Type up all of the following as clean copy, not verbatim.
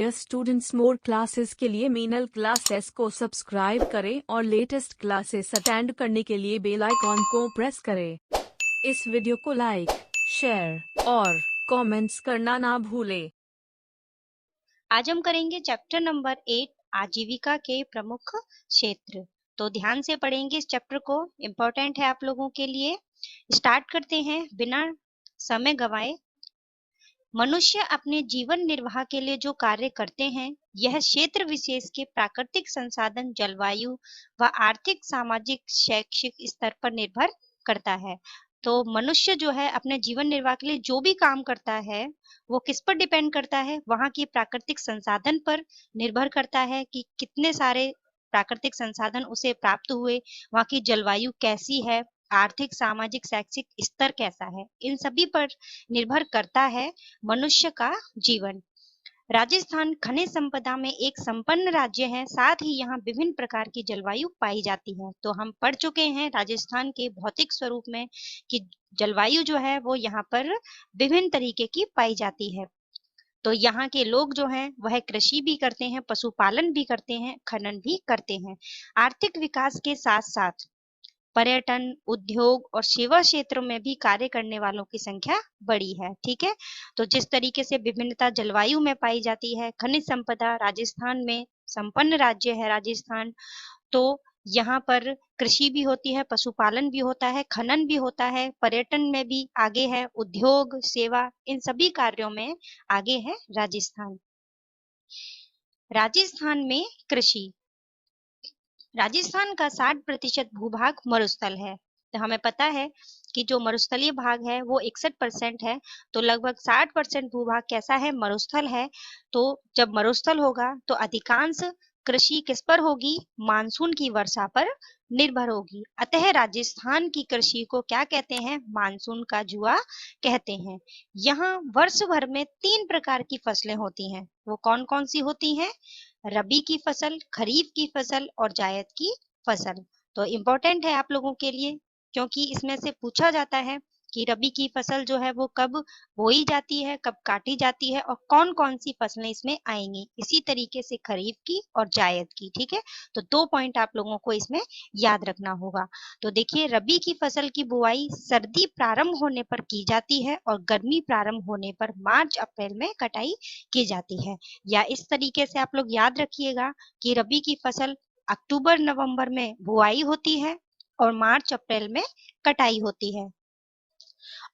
Dear students, more classes के लिए Meenal classes को सब्सक्राइब करें और लेटेस्ट क्लासेस अटेंड करने के लिए बेल आइकॉन को प्रेस करें। इस वीडियो को लाइक, शेयर और कमेंट्स करना ना भूलें। आज हम करेंगे चैप्टर नंबर 8 आजीविका के प्रमुख क्षेत्र। तो ध्यान से पढ़ेंगे इस चैप्टर को, इम्पोर्टेंट है आप लोगों के लिए। स्टार्ट करते हैं बिना समय गवाए। मनुष्य अपने जीवन निर्वाह के लिए जो कार्य करते हैं, यह क्षेत्र विशेष के प्राकृतिक संसाधन, जलवायु व आर्थिक, सामाजिक, शैक्षिक स्तर पर निर्भर करता है। तो मनुष्य जो है अपने जीवन निर्वाह के लिए जो भी काम करता है वो किस पर डिपेंड करता है, वहाँ की प्राकृतिक संसाधन पर निर्भर करता है कि कितने सारे प्राकृतिक संसाधन उसे प्राप्त हुए, वहाँ की जलवायु कैसी है, आर्थिक, सामाजिक, शैक्षिक स्तर कैसा है, इन सभी पर निर्भर करता है मनुष्य का जीवन। राजस्थान खनिज संपदा में एक संपन्न राज्य है, साथ ही यहाँ विभिन्न प्रकार की जलवायु पाई जाती है। तो हम पढ़ चुके हैं राजस्थान के भौतिक स्वरूप में कि जलवायु जो है वो यहाँ पर विभिन्न तरीके की पाई जाती है। तो यहाँ के लोग जो हैं वह कृषि भी करते हैं, पशुपालन भी करते हैं, खनन भी करते हैं। आर्थिक विकास के साथ साथ पर्यटन, उद्योग और सेवा क्षेत्रों में भी कार्य करने वालों की संख्या बड़ी है। ठीक है, तो जिस तरीके से विभिन्नता जलवायु में पाई जाती है, खनिज संपदा राजस्थान में संपन्न राज्य है राजस्थान, तो यहाँ पर कृषि भी होती है, पशुपालन भी होता है, खनन भी होता है, पर्यटन में भी आगे है, उद्योग, सेवा, इन सभी कार्यों में आगे है राजस्थान। राजस्थान में कृषि, राजस्थान का 60% भूभाग मरुस्थल है। तो हमें पता है कि जो मरुस्थलीय भाग है वो 61% है, तो लगभग 60% भूभाग कैसा है, मरुस्थल है। तो जब मरुस्थल होगा तो अधिकांश कृषि किस पर होगी, मानसून की वर्षा पर निर्भर होगी। अतः राजस्थान की कृषि को क्या कहते हैं, मानसून का जुआ कहते हैं। यहाँ वर्ष भर में 3 प्रकार की फसलें होती हैं। वो कौन कौन सी होती हैं, रबी की फसल, खरीफ की फसल और जायद की फसल। तो इम्पोर्टेंट है आप लोगों के लिए, क्योंकि इसमें से पूछा जाता है कि रबी की फसल जो है वो कब बोई जाती है, कब काटी जाती है और कौन कौन सी फसलें इसमें आएंगी। इसी तरीके से खरीफ की और जायद की। ठीक है, तो 2 पॉइंट आप लोगों को इसमें याद रखना होगा। तो देखिए, रबी की फसल की बुआई सर्दी प्रारंभ होने पर की जाती है और गर्मी प्रारंभ होने पर मार्च अप्रैल में कटाई की जाती है। या इस तरीके से आप लोग याद रखिएगा कि रबी की फसल अक्टूबर नवंबर में बुआई होती है और मार्च अप्रैल में कटाई होती है।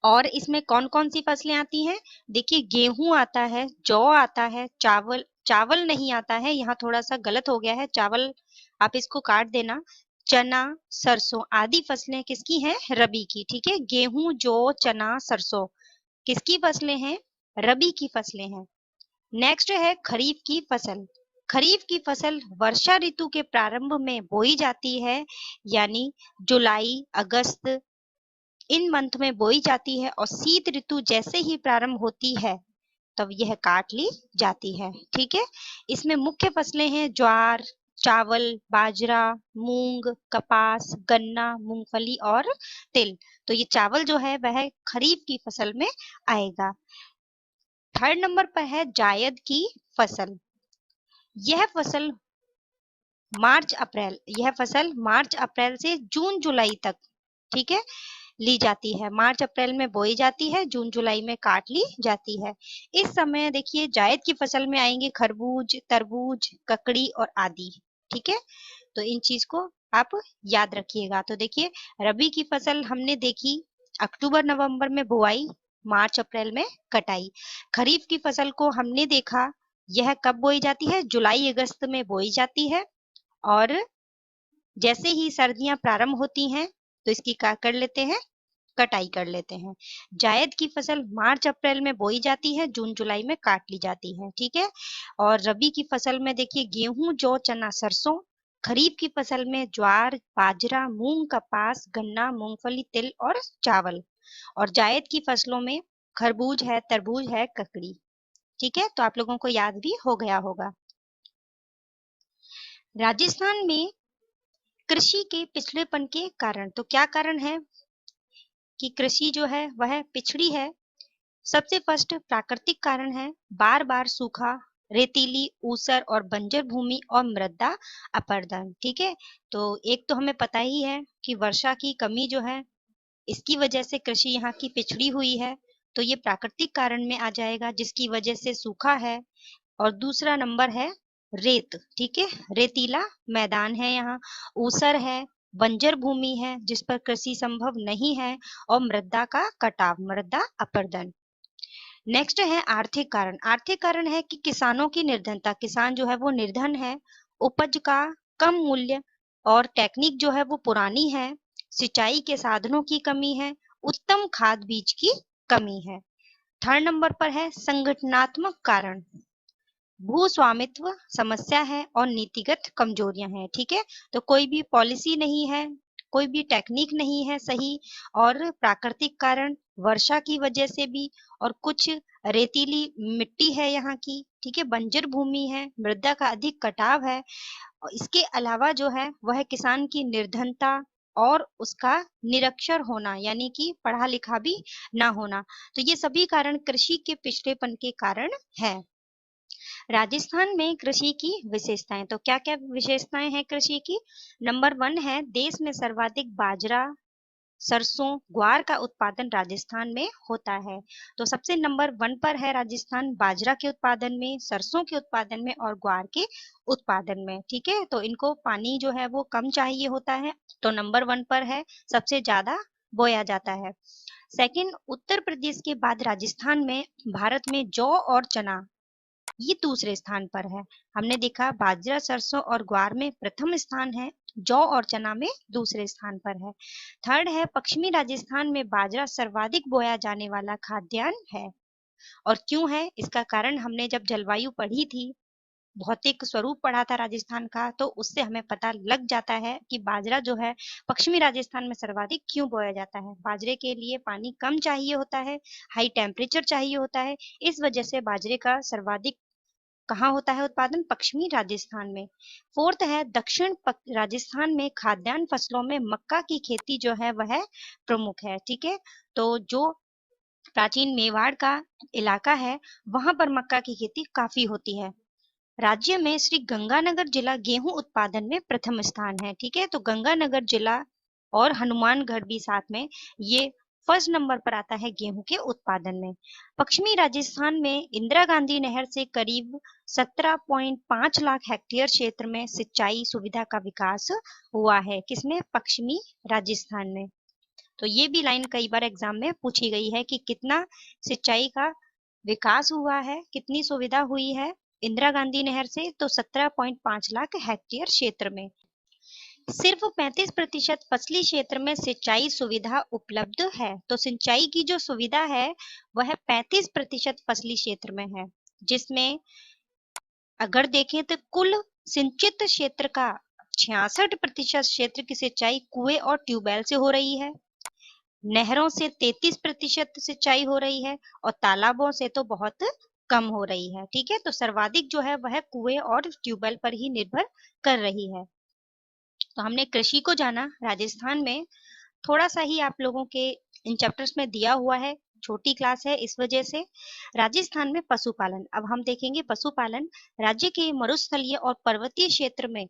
और इसमें कौन कौन सी फसलें आती हैं, देखिए गेहूं आता है, जौ आता है, चावल, चावल नहीं आता है, यहाँ थोड़ा सा गलत हो गया है, चावल आप इसको काट देना, चना, सरसों आदि फसलें किसकी हैं, रबी की। ठीक है, गेहूं, जौ, चना, सरसों किसकी फसलें हैं, रबी की फसलें हैं। नेक्स्ट है खरीफ की फसल। खरीफ की फसल वर्षा ऋतु के प्रारंभ में बोई जाती है, यानी जुलाई, अगस्त, इन मंथ में बोई जाती है और शीत ऋतु जैसे ही प्रारंभ होती है तब यह काट ली जाती है। ठीक है, इसमें मुख्य फसलें हैं ज्वार, चावल, बाजरा, मूंग, कपास, गन्ना, मूंगफली और तिल। तो ये चावल जो है वह खरीफ की फसल में आएगा। थर्ड नंबर पर है जायद की फसल। यह फसल मार्च अप्रैल से जून जुलाई तक, ठीक है, ली जाती है। मार्च अप्रैल में बोई जाती है, जून जुलाई में काट ली जाती है। इस समय देखिए जायद की फसल में आएंगे खरबूज, तरबूज, ककड़ी और आदि। ठीक है, तो इन चीज को आप याद रखिएगा। तो देखिए, रबी की फसल हमने देखी, अक्टूबर नवंबर में बुआई, मार्च अप्रैल में कटाई। खरीफ की फसल को हमने देखा, यह कब बोई जाती है, जुलाई अगस्त में बोई जाती है और जैसे ही सर्दियां प्रारंभ होती हैं तो इसकी क्या कर लेते हैं, कटाई कर लेते हैं। जायद की फसल मार्च अप्रैल में बोई जाती है, जून जुलाई में काट ली जाती है। ठीक है, और रबी की फसल में देखिए गेहूं, जौ, चना, सरसों। खरीफ की फसल में ज्वार, बाजरा, मूंग, कपास, गन्ना, मूंगफली, तिल और चावल। और जायद की फसलों में खरबूज है, तरबूज है, ककड़ी। ठीक है, तो आप लोगों को याद भी हो गया होगा। राजस्थान में कृषि के पिछड़ेपन के कारण, तो क्या कारण है कि कृषि जो है वह पिछड़ी है। सबसे फर्स्ट प्राकृतिक कारण है, बार बार सूखा, रेतीली, ऊसर और बंजर भूमि और मृदा अपरदन। ठीक है, तो एक तो हमें पता ही है कि वर्षा की कमी जो है इसकी वजह से कृषि यहाँ की पिछड़ी हुई है, तो ये प्राकृतिक कारण में आ जाएगा जिसकी वजह से सूखा है। और दूसरा नंबर है रेत। ठीक है, रेतीला मैदान है यहाँ, ऊसर है, बंजर भूमि है जिस पर कृषि संभव नहीं है, और मृदा का कटाव, मृदा अपरदन। नेक्स्ट है आर्थिक कारण। आर्थिक कारण है कि किसानों की निर्धनता, किसान जो है वो निर्धन है, उपज का कम मूल्य, और टेक्निक जो है वो पुरानी है, सिंचाई के साधनों की कमी है, उत्तम खाद बीज की कमी है। थर्ड नंबर पर है संगठनात्मक कारण, भू स्वामित्व समस्या है और नीतिगत कमजोरियां हैं। ठीक है, तो कोई भी पॉलिसी नहीं है, कोई भी टेक्निक नहीं है सही, और प्राकृतिक कारण वर्षा की वजह से भी, और कुछ रेतीली मिट्टी है यहाँ की। ठीक है, बंजर भूमि है, मृदा का अधिक कटाव है, और इसके अलावा जो है वह किसान की निर्धनता और उसका निरक्षर होना, यानी कि पढ़ा लिखा भी ना होना। तो ये सभी कारण कृषि के पिछड़ेपन के कारण है। राजस्थान में कृषि की विशेषताएं, तो क्या क्या विशेषताएं हैं कृषि की? नंबर 1 है देश में सर्वाधिक बाजरा, सरसों, ग्वार का उत्पादन राजस्थान में होता है। तो सबसे नंबर 1 पर है राजस्थान बाजरा के उत्पादन में, सरसों के उत्पादन में और ग्वार के उत्पादन में। ठीक है, तो इनको पानी जो है वो कम चाहिए होता है, तो नंबर 1 पर है, सबसे ज्यादा बोया जाता है। सेकंड, उत्तर प्रदेश के बाद राजस्थान में भारत में जौ और चना ये दूसरे स्थान पर है। हमने देखा बाजरा, सरसों और ग्वार में प्रथम स्थान है, जौ और चना में दूसरे स्थान पर है। थर्ड है पश्चिमी राजस्थान में बाजरा सर्वाधिक बोया जाने वाला खाद्यान्न है। और क्यों है इसका कारण हमने जब जलवायु पढ़ी थी, भौतिक स्वरूप पढ़ा था राजस्थान का, तो उससे हमें पता लग जाता है कि बाजरा जो है पश्चिमी राजस्थान में सर्वाधिक क्यों बोया जाता है। बाजरे के लिए पानी कम चाहिए होता है, हाई टेम्परेचर चाहिए होता है, इस वजह से बाजरे का सर्वाधिक कहाँ होता है उत्पादन? पश्चिमी राजस्थान में। फोर्थ है दक्षिण राजस्थान में खाद्यान्न फसलों में मक्का की खेती जो है वह प्रमुख है। ठीक है, तो जो प्राचीन मेवाड़ का इलाका है वहां पर मक्का की खेती काफी होती है। राज्य में श्री गंगानगर जिला गेहूं उत्पादन में प्रथम स्थान है। ठीक है, तो गंगानगर जिला और हनुमानगढ़ भी साथ में, ये फर्स्ट नंबर पर आता है गेहूं के उत्पादन में। पश्चिमी राजस्थान में इंदिरा गांधी नहर से करीब 17.5 लाख हेक्टेयर क्षेत्र में सिंचाई सुविधा का विकास हुआ है। किसमें? पश्चिमी राजस्थान में। तो ये भी लाइन कई बार एग्जाम में पूछी गई है कि कितना सिंचाई का विकास हुआ है, कितनी सुविधा हुई है इंदिरा गांधी नहर से, तो 17.5 लाख हेक्टेयर क्षेत्र में। सिर्फ 35% फसली क्षेत्र में सिंचाई सुविधा उपलब्ध है। तो सिंचाई की जो सुविधा है वह 35% फसली क्षेत्र में है, जिसमें अगर देखें तो कुल सिंचित क्षेत्र का 66% क्षेत्र की सिंचाई कुएं और ट्यूबवेल से हो रही है, नहरों से 33% सिंचाई हो रही है, और तालाबों से तो बहुत कम हो रही है। ठीक है, तो सर्वाधिक जो है वह कुएं और ट्यूबवेल पर ही निर्भर कर रही है। तो हमने कृषि को जाना। राजस्थान में थोड़ा सा ही आप लोगों के इन चैप्टर्स में दिया हुआ है, छोटी क्लास है इस वजह से। राजस्थान में पशुपालन, अब हम देखेंगे पशुपालन। राज्य के मरुस्थलीय और पर्वतीय क्षेत्र में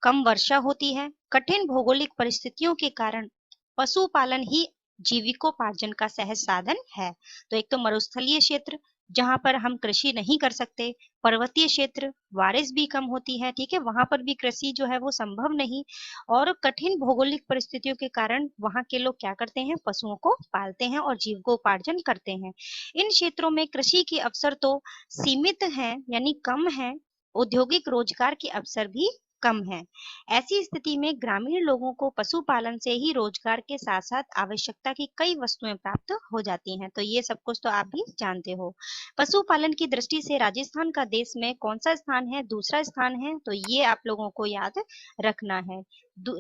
कम वर्षा होती है, कठिन भौगोलिक परिस्थितियों के कारण पशुपालन ही जीविकोपार्जन का सहज साधन है। तो एक तो मरुस्थलीय क्षेत्र जहां पर हम कृषि नहीं कर सकते, पर्वतीय क्षेत्र बारिश भी कम होती है, ठीक है, वहां पर भी कृषि जो है वो संभव नहीं, और कठिन भौगोलिक परिस्थितियों के कारण वहां के लोग क्या करते हैं? पशुओं को पालते हैं और जीविकोपार्जन करते हैं। इन क्षेत्रों में कृषि के अवसर तो सीमित हैं, यानी कम है, औद्योगिक रोजगार के अवसर भी कम है। ऐसी स्थिति में ग्रामीण लोगों को पशुपालन से ही रोजगार के साथ साथ आवश्यकता की कई वस्तुएं प्राप्त हो जाती हैं। तो ये सब कुछ तो आप भी जानते हो। पशुपालन की दृष्टि से राजस्थान का देश में कौन सा स्थान है? दूसरा स्थान है, तो ये आप लोगों को याद रखना है।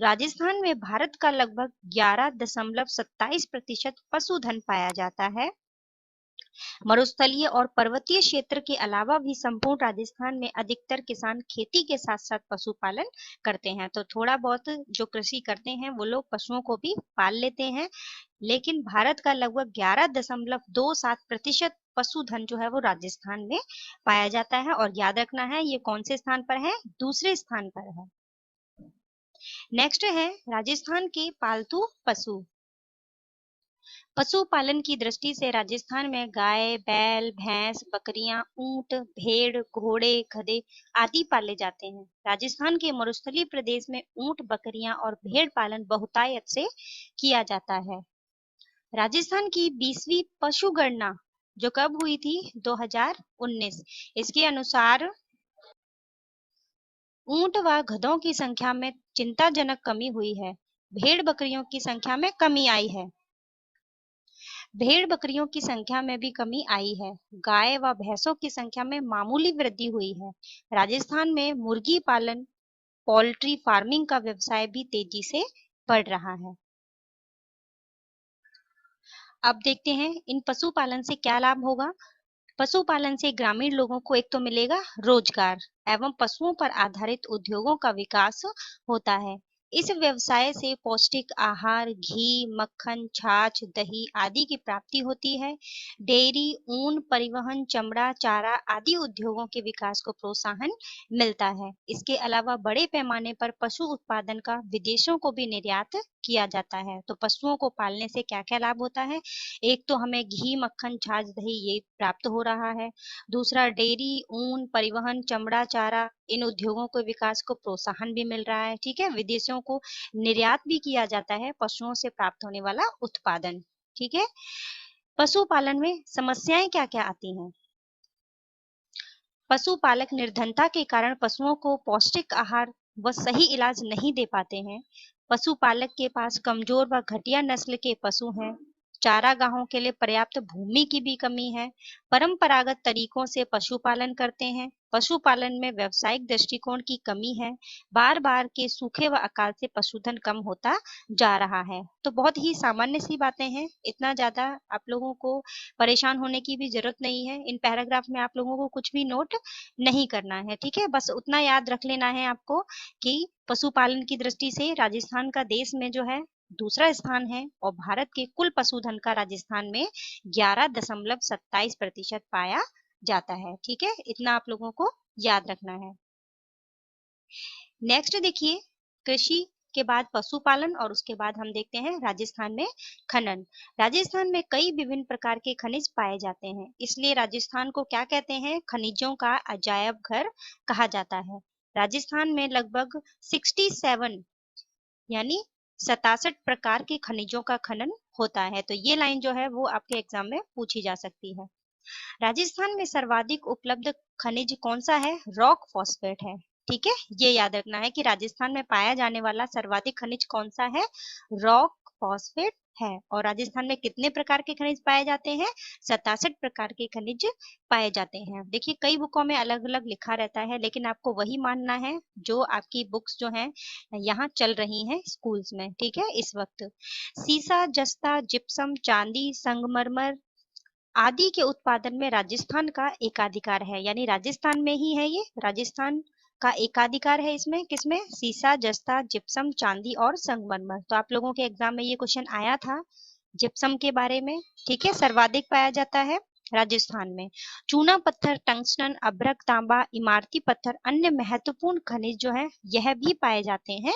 राजस्थान में भारत का लगभग 11.27% पशुधन पाया जाता है, मरुस्थलीय और पर्वतीय क्षेत्र के अलावा भी संपूर्ण राजस्थान में अधिकतर किसान खेती के साथ साथ पशुपालन करते हैं। तो थोड़ा बहुत जो कृषि करते हैं वो लोग पशुओं को भी पाल लेते हैं, लेकिन भारत का लगभग 11.27% पशुधन जो है वो राजस्थान में पाया जाता है। और याद रखना है ये कौन से स्थान पर है, दूसरे स्थान पर है। नेक्स्ट है राजस्थान के पालतू पशु। पशुपालन की दृष्टि से राजस्थान में गाय, बैल, भैंस, बकरियां, ऊंट, भेड़, घोड़े, गधे आदि पाले जाते हैं। राजस्थान के मरुस्थलीय प्रदेश में ऊंट, बकरियां और भेड़ पालन बहुतायत से किया जाता है। राजस्थान की 20वीं पशु गणना जो कब हुई थी, 2019, इसके अनुसार ऊंट व गधों की संख्या में चिंताजनक कमी हुई है। भेड़ बकरियों की संख्या में कमी आई है। भेड़ बकरियों की संख्या में भी कमी आई है। गाय व भैंसों की संख्या में मामूली वृद्धि हुई है। राजस्थान में मुर्गी पालन, पोल्ट्री फार्मिंग का व्यवसाय भी तेजी से बढ़ रहा है। अब देखते हैं इन पशुपालन से क्या लाभ होगा। पशुपालन से ग्रामीण लोगों को एक तो मिलेगा रोजगार एवं पशुओं पर आधारित उद्योगों का विकास होता है। इस व्यवसाय से पौष्टिक आहार, घी, मक्खन, छाछ, दही आदि की प्राप्ति होती है। डेयरी, ऊन, परिवहन, चमड़ा, चारा आदि उद्योगों के विकास को प्रोत्साहन मिलता है। इसके अलावा बड़े पैमाने पर पशु उत्पादन का विदेशों को भी निर्यात किया जाता है। तो पशुओं को पालने से क्या क्या लाभ होता है, एक तो हमें घी, मक्खन, छाछ, दही ये प्राप्त हो रहा है। दूसरा डेयरी, ऊन, परिवहन, चमड़ा, चारा इन उद्योगों के विकास को प्रोत्साहन भी मिल रहा है। ठीक है, विदेशों को निर्यात भी किया जाता है पशुओं से प्राप्त होने वाला उत्पादन। ठीक है, पशुपालन में समस्याएं क्या क्या आती हैं। पशुपालक निर्धनता के कारण पशुओं को पौष्टिक आहार व सही इलाज नहीं दे पाते हैं। पशुपालक के पास कमजोर व घटिया नस्ल के पशु हैं। चारागाहों के लिए पर्याप्त भूमि की भी कमी है। परंपरागत तरीकों से पशुपालन करते हैं। पशुपालन में व्यावसायिक दृष्टिकोण की कमी है। बार बार के सूखे व अकाल से पशुधन कम होता जा रहा है। तो बहुत ही सामान्य सी बातें हैं, इतना ज्यादा आप लोगों को परेशान होने की भी जरूरत नहीं है। इन पैराग्राफ में आप लोगों को कुछ भी नोट नहीं करना है। ठीक है, बस उतना याद रख लेना है आपको कि पशुपालन की दृष्टि से राजस्थान का देश में जो है दूसरा स्थान है और भारत के कुल पशुधन का राजस्थान में 11.27% पाया जाता है। ठीक है, इतना आप लोगों को याद रखना है। नेक्स्ट देखिए, कृषि के बाद पशुपालन और उसके बाद हम देखते हैं राजस्थान में खनन। राजस्थान में कई विभिन्न प्रकार के खनिज पाए जाते हैं, इसलिए राजस्थान को क्या कहते हैं, खनिजों का अजायब घर कहा जाता है। राजस्थान में लगभग 67 यानी 67 प्रकार के खनिजों का खनन होता है। तो ये लाइन जो है वो आपके एग्जाम में पूछी जा सकती है। राजस्थान में सर्वाधिक उपलब्ध खनिज कौन सा है, रॉक फॉस्फेट है। ठीक है, ये याद रखना है कि राजस्थान में पाया जाने वाला सर्वाधिक खनिज कौन सा है, रॉक फॉस्फेट है। और राजस्थान में कितने प्रकार के खनिज पाए जाते हैं, 67 प्रकार के खनिज पाए जाते हैं। देखिए कई बुकों में अलग अलग लिखा रहता है, लेकिन आपको वही मानना है जो आपकी बुक्स जो हैं यहाँ चल रही हैं स्कूल्स में। ठीक है, इस वक्त सीसा, जस्ता, जिप्सम, चांदी, संगमरमर आदि के उत्पादन में राजस्थान का एकाधिकार है। यानी राजस्थान में ही है, ये राजस्थान का एकाधिकार है इसमें, किसमें, सीसा, जस्ता, जिप्सम, चांदी और संगमरमर। तो आप लोगों के एग्जाम में ये क्वेश्चन आया था जिप्सम के बारे में। ठीक है, सर्वाधिक पाया जाता है राजस्थान में। चूना पत्थर, टंगस्टन, अभ्रक, तांबा, इमारती पत्थर, अन्य महत्वपूर्ण खनिज जो है यह भी पाए जाते हैं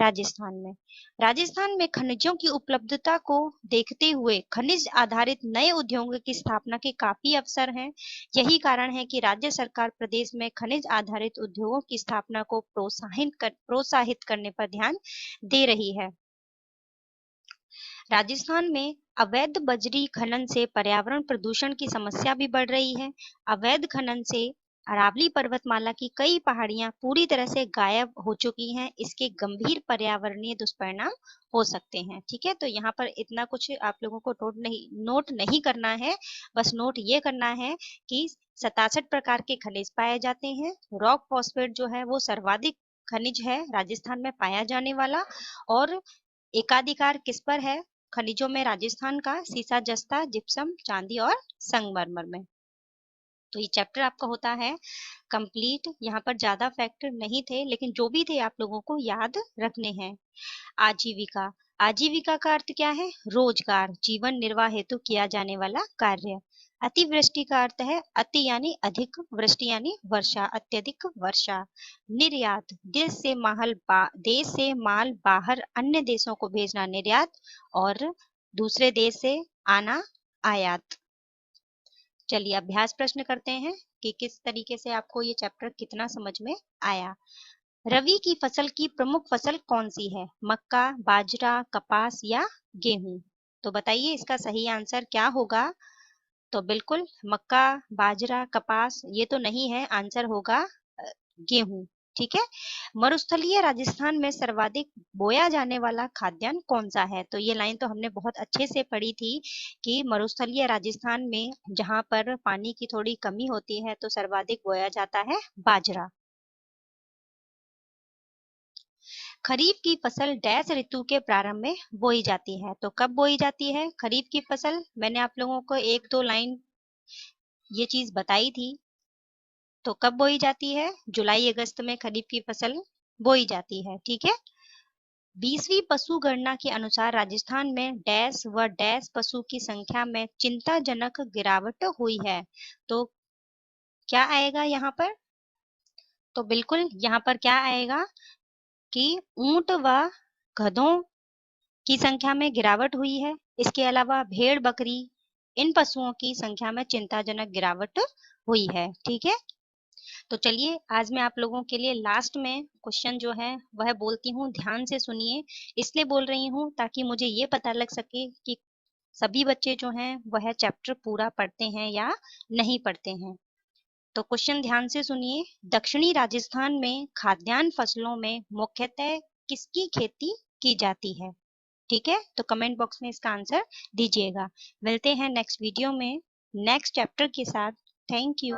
राजस्थान में। राजस्थान में खनिजों की उपलब्धता को देखते हुए खनिज आधारित नए उद्योगों की स्थापना के काफी अवसर हैं। यही कारण है कि राज्य सरकार प्रदेश में खनिज आधारित उद्योगों की स्थापना को प्रोत्साहित करने पर ध्यान दे रही है। राजस्थान में अवैध बजरी खनन से पर्यावरण प्रदूषण की समस्या भी बढ़ रही है। अवैध खनन से अरावली पर्वतमाला की कई पहाड़ियां पूरी तरह से गायब हो चुकी हैं। इसके गंभीर पर्यावरणीय दुष्परिणाम हो सकते हैं। ठीक है, तो यहाँ पर इतना कुछ आप लोगों को नोट नहीं करना है, बस नोट ये करना है कि 67 प्रकार के खनिज पाए जाते हैं। रॉक फॉस्फेट जो है वो सर्वाधिक खनिज है राजस्थान में पाया जाने वाला, और एकाधिकार किस पर है, खनिजों में राजस्थान का सीसा, जस्ता, जिप्सम, चांदी और संगमरमर में। तो ये चैप्टर आपका होता है कंप्लीट। यहाँ पर ज्यादा फैक्टर नहीं थे, लेकिन जो भी थे आप लोगों को याद रखने हैं। आजीविका, आजीविका का अर्थ क्या है? रोजगार, जीवन निर्वाह हेतु किया जाने वाला कार्य। अतिवृष्टि का अर्थ है अति यानी अधिक, वृष्टि यानी वर्षा, अत्यधिक वर्षा। निर्यात, देश से माल बाहर अन्य देशों को भेजना निर्यात, और दूसरे देश से आना आयात। चलिए अभ्यास प्रश्न करते हैं कि किस तरीके से आपको ये चैप्टर कितना समझ में आया। रबी की फसल की प्रमुख फसल कौन सी है? मक्का, बाजरा, कपास या गेहूं? तो बताइए इसका सही आंसर क्या होगा। तो बिल्कुल मक्का, बाजरा, कपास ये तो नहीं है, आंसर होगा गेहूं। ठीक है। मरुस्थलीय राजस्थान में सर्वाधिक बोया जाने वाला खाद्यान्न कौन सा है? तो ये लाइन तो हमने बहुत अच्छे से पढ़ी थी कि मरुस्थलीय राजस्थान में जहां पर पानी की थोड़ी कमी होती है तो सर्वाधिक बोया जाता है बाजरा। खरीफ की फसल डैश ऋतु के प्रारंभ में बोई जाती है? तो कब बोई जाती है खरीफ की फसल? मैंने आप लोगों को एक दो लाइन ये चीज बताई थी। तो कब बोई जाती है? जुलाई अगस्त में खरीफ की फसल बोई जाती है। ठीक है। 20वीं पशु गणना के अनुसार राजस्थान में डैश व डैश पशु की संख्या में चिंताजनक गिरावट हुई है। तो क्या आएगा यहाँ पर? तो बिल्कुल यहाँ पर क्या आएगा कि ऊंट व गधों की संख्या में गिरावट हुई है। इसके अलावा भेड़, बकरी, इन पशुओं की संख्या में चिंताजनक गिरावट हुई है। ठीक है। तो चलिए आज मैं आप लोगों के लिए लास्ट में क्वेश्चन जो है वह बोलती हूँ, ध्यान से सुनिए। इसलिए बोल रही हूँ ताकि मुझे ये पता लग सके कि सभी बच्चे जो हैं वह चैप्टर पूरा पढ़ते हैं या नहीं पढ़ते हैं। तो क्वेश्चन ध्यान से सुनिए। दक्षिणी राजस्थान में खाद्यान्न फसलों में मुख्यतः किसकी खेती की जाती है? ठीक है। तो कमेंट बॉक्स में इसका आंसर दीजिएगा। मिलते हैं नेक्स्ट वीडियो में नेक्स्ट चैप्टर के साथ। Thank you.